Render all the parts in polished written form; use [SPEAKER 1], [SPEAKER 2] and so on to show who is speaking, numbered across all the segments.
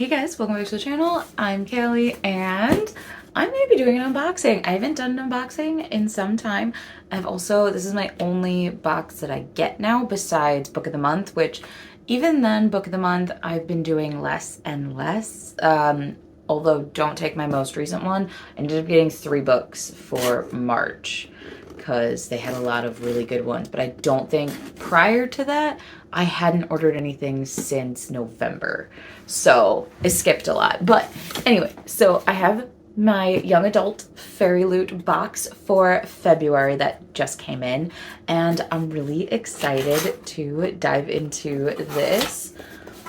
[SPEAKER 1] Hey guys, welcome back to the channel. I'm Callie and I'm going to be doing an unboxing. I haven't done an unboxing in some time. This is my only box that I get now besides Book of the Month, which even then, Book of the Month, I've been doing less and less. Although don't take my most recent one. I ended up getting 3 books for March because they had a lot of really good ones, but I don't think prior to that I hadn't ordered anything since November, so I skipped a lot. But anyway, so I have my young adult Fairyloot box for February that just came in, and I'm really excited to dive into this.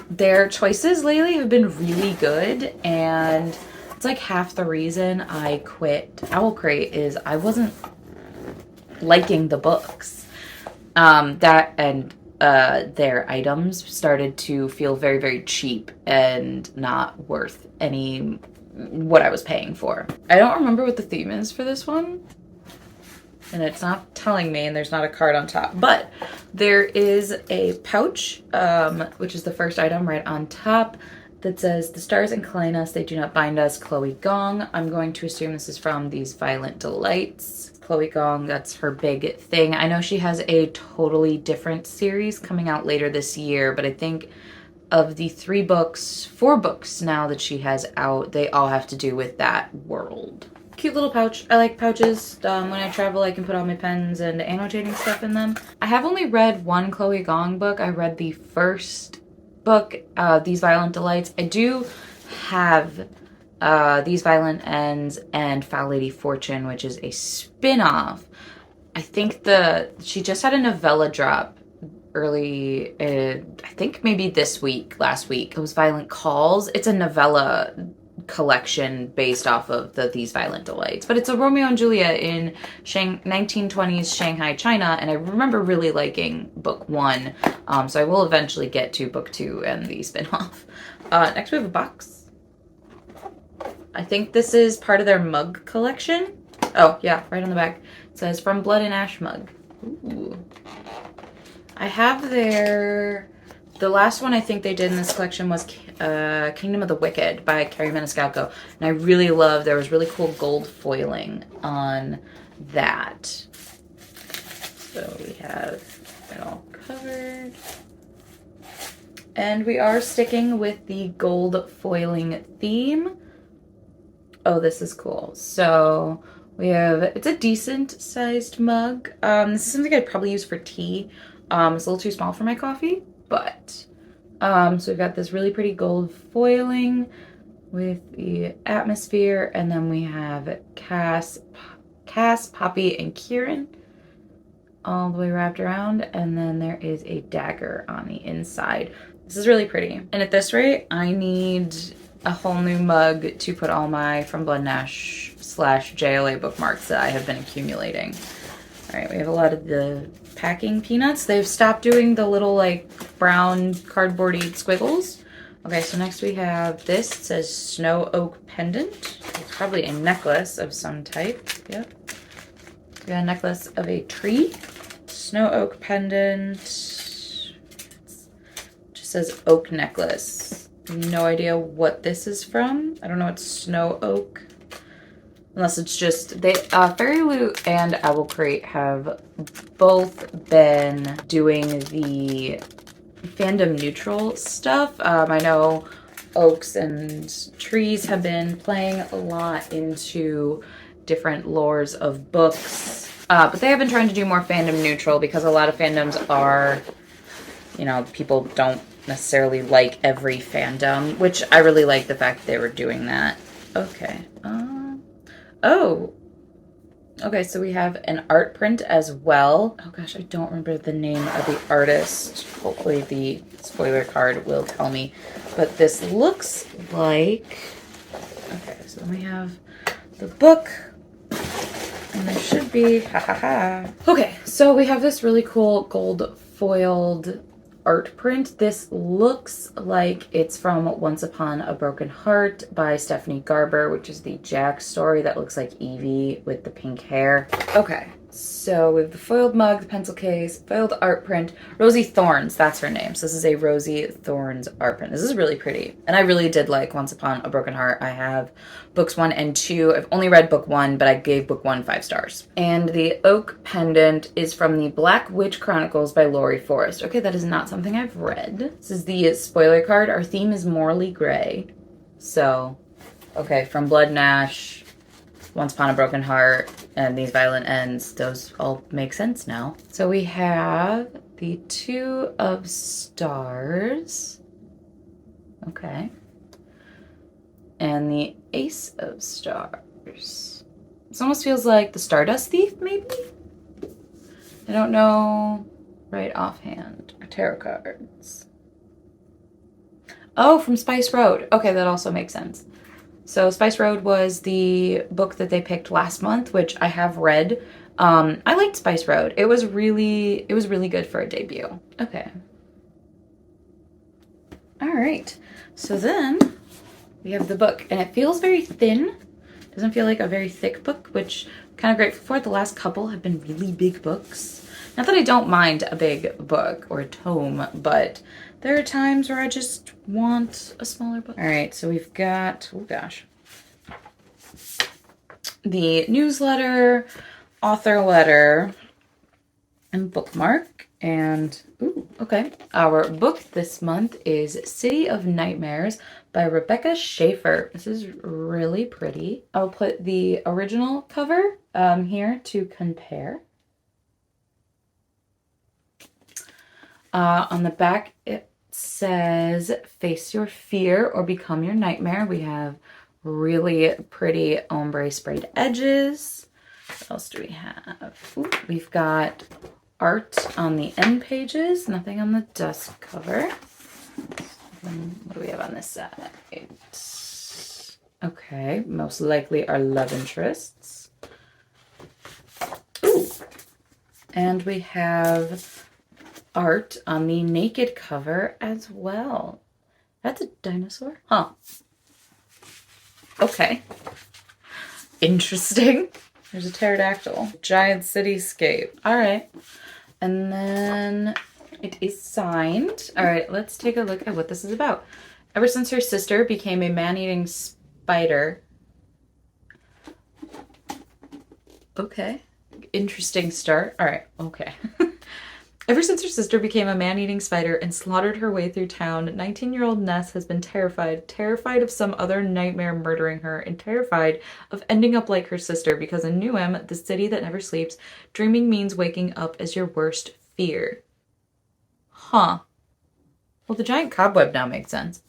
[SPEAKER 1] Their choices lately have been really good, and it's like half the reason I quit Owl Crate is I wasn't liking the books. Their items started to feel very, very cheap and not worth any what I was paying for. I don't remember what the theme is for this one, and it's not telling me, and there's not a card on top, but there is a pouch, which is the first item right on top, that says, "The stars incline us, they do not bind us, Chloe Gong." I'm going to assume this is from These Violent Delights. Chloe Gong, that's her big thing. I know she has a totally different series coming out later this year, but I think of the 4 books now that she has out, they all have to do with that world. Cute little pouch. I like pouches. When I travel, I can put all my pens and annotating stuff in them. I have only read one Chloe Gong book. I read the first book, These Violent Delights. I do have These Violent Ends and Foul Lady Fortune, which is a spin-off. I think she just had a novella drop early, I think maybe last week. It was Violent Calls. It's a novella collection based off of These Violent Delights, but it's a Romeo and Juliet in 1920s Shanghai, China, and I remember really liking book 1, so I will eventually get to book 2 and the spin-off. Next we have a box. I think this is part of their mug collection. Oh yeah, right on the back it says "From Blood and Ash" mug. Ooh. I have the last one I think they did in this collection was Kingdom of the Wicked by Carrie Maniscalco, and I really love, there was really cool gold foiling on that. So we have it all covered. And we are sticking with the gold foiling theme. Oh, this is cool. So we have, it's a decent sized mug. This is something I'd probably use for tea. It's a little too small for my coffee, but so we've got this really pretty gold foiling with the atmosphere, and then we have Cass, Poppy, and Kieran all the way wrapped around, and then there is a dagger on the inside. This is really pretty, and at this rate, I need a whole new mug to put all my From Blood and Ash / JLA bookmarks that I have been accumulating. All right, we have a lot of the packing peanuts. They've stopped doing the little like brown cardboardy squiggles. Okay, so next we have this. It says Snow Oak Pendant. It's probably a necklace of some type. Yep. We got a necklace of a tree. Snow Oak Pendant. It just says Oak Necklace. No idea what this is from. I don't know what Snow Oak. Unless it's just, Fairyloot and Owl Crate have both been doing the fandom neutral stuff. I know Oaks and Trees have been playing a lot into different lores of books, but they have been trying to do more fandom neutral because a lot of fandoms are, people don't necessarily like every fandom, which I really like the fact that they were doing that. Okay. Oh, okay, so we have an art print as well. Oh gosh, I don't remember the name of the artist. Hopefully the spoiler card will tell me. But this looks like, okay, so then we have the book, and there should be, Okay, so we have this really cool gold foiled art print. This looks like it's from Once Upon a Broken Heart by Stephanie Garber, which is the Jack story that looks like Evie with the pink hair. Okay, So we have the foiled mug, the pencil case, foiled art print. Rosie Thorns, that's her name. So this is a Rosie Thorns art print. This is really pretty. And I really did like Once Upon a Broken Heart. I have books 1 and 2. I've only read book 1, but I gave book 1 5 stars. And the oak pendant is from the Black Witch Chronicles by Laurie Forrest. Okay, that is not something I've read. This is the spoiler card. Our theme is Morally Gray. So, okay, from Blood Nash, Once Upon a Broken Heart, and These Violent Ends, those all make sense now. So we have the 2 of Stars. Okay. And the Ace of Stars. This almost feels like the Stardust Thief, maybe? I don't know right offhand. Tarot cards. Oh, from Spice Road. Okay, that also makes sense. So Spice Road was the book that they picked last month, which I have read. I liked Spice Road. It was really good for a debut. Okay. All right. So then we have the book, and it feels very thin. Doesn't feel like a very thick book, which I'm kind of grateful for. The last couple have been really big books. Not that I don't mind a big book or a tome, but there are times where I just want a smaller book. All right, so we've got, oh gosh, the newsletter, author letter, and bookmark. And, ooh, okay. Our book this month is City of Nightmares by Rebecca Schaefer. This is really pretty. I'll put the original cover here to compare. On the back, it says, face your fear or become your nightmare. We have really pretty ombre sprayed edges. What else do we have? Ooh, we've got art on the end pages, nothing on the dust cover. What do we have on this side? Okay, most likely our love interests. Ooh. And we have art on the naked cover as well. That's a dinosaur? Huh. Okay. Interesting. There's a pterodactyl. Giant cityscape. All right. And then it is signed. All right, let's take a look at what this is about. Ever since her sister became a man-eating spider. Okay. Interesting start. All right. Okay. Ever since her sister became a man-eating spider and slaughtered her way through town, 19-year-old Ness has been terrified of some other nightmare murdering her, and terrified of ending up like her sister, because in New M, the city that never sleeps, dreaming means waking up as your worst fear. Huh. Well, the giant cobweb now makes sense.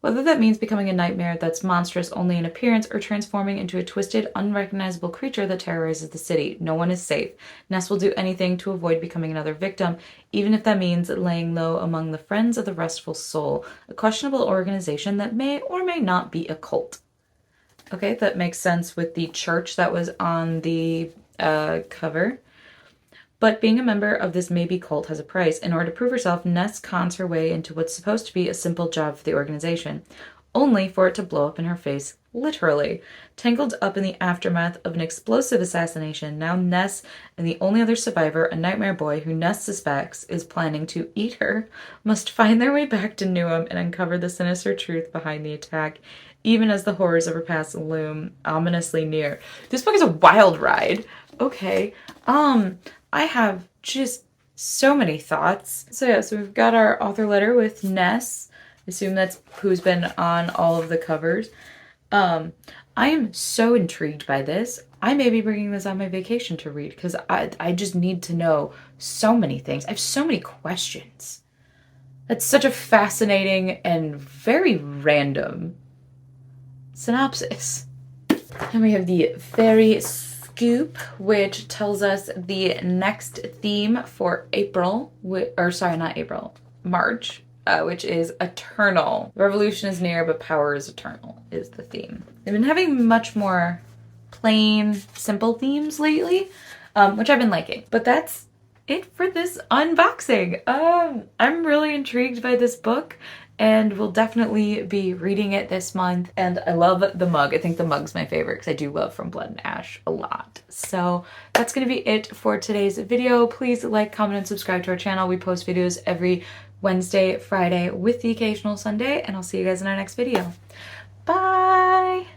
[SPEAKER 1] Whether that means becoming a nightmare that's monstrous only in appearance or transforming into a twisted, unrecognizable creature that terrorizes the city, no one is safe. Ness will do anything to avoid becoming another victim, even if that means laying low among the Friends of the Restful Soul, a questionable organization that may or may not be a cult. Okay, that makes sense with the church that was on the cover. But being a member of this maybe cult has a price. In order to prove herself, Ness cons her way into what's supposed to be a simple job for the organization, only for it to blow up in her face, literally. Tangled up in the aftermath of an explosive assassination, now Ness and the only other survivor, a nightmare boy who Ness suspects is planning to eat her, must find their way back to Newham and uncover the sinister truth behind the attack, even as the horrors of her past loom ominously near. This book is a wild ride. Okay. I have just so many thoughts. So yeah, so we've got our author letter with Ness. I assume that's who's been on all of the covers. I am so intrigued by this. I may be bringing this on my vacation to read because I just need to know so many things. I have so many questions. That's such a fascinating and very random synopsis. And we have the Fairy Scoop, which tells us the next theme for March, which is eternal. Revolution is near, but power is eternal, is the theme. They've been having much more plain, simple themes lately, which I've been liking. But that's it for this unboxing. I'm really intrigued by this book, and we'll definitely be reading it this month. And I love the mug. I think the mug's my favorite because I do love From Blood and Ash a lot. So that's gonna be it for today's video. Please like, comment, and subscribe to our channel. We post videos every Wednesday, Friday, with the occasional Sunday, and I'll see you guys in our next video. Bye!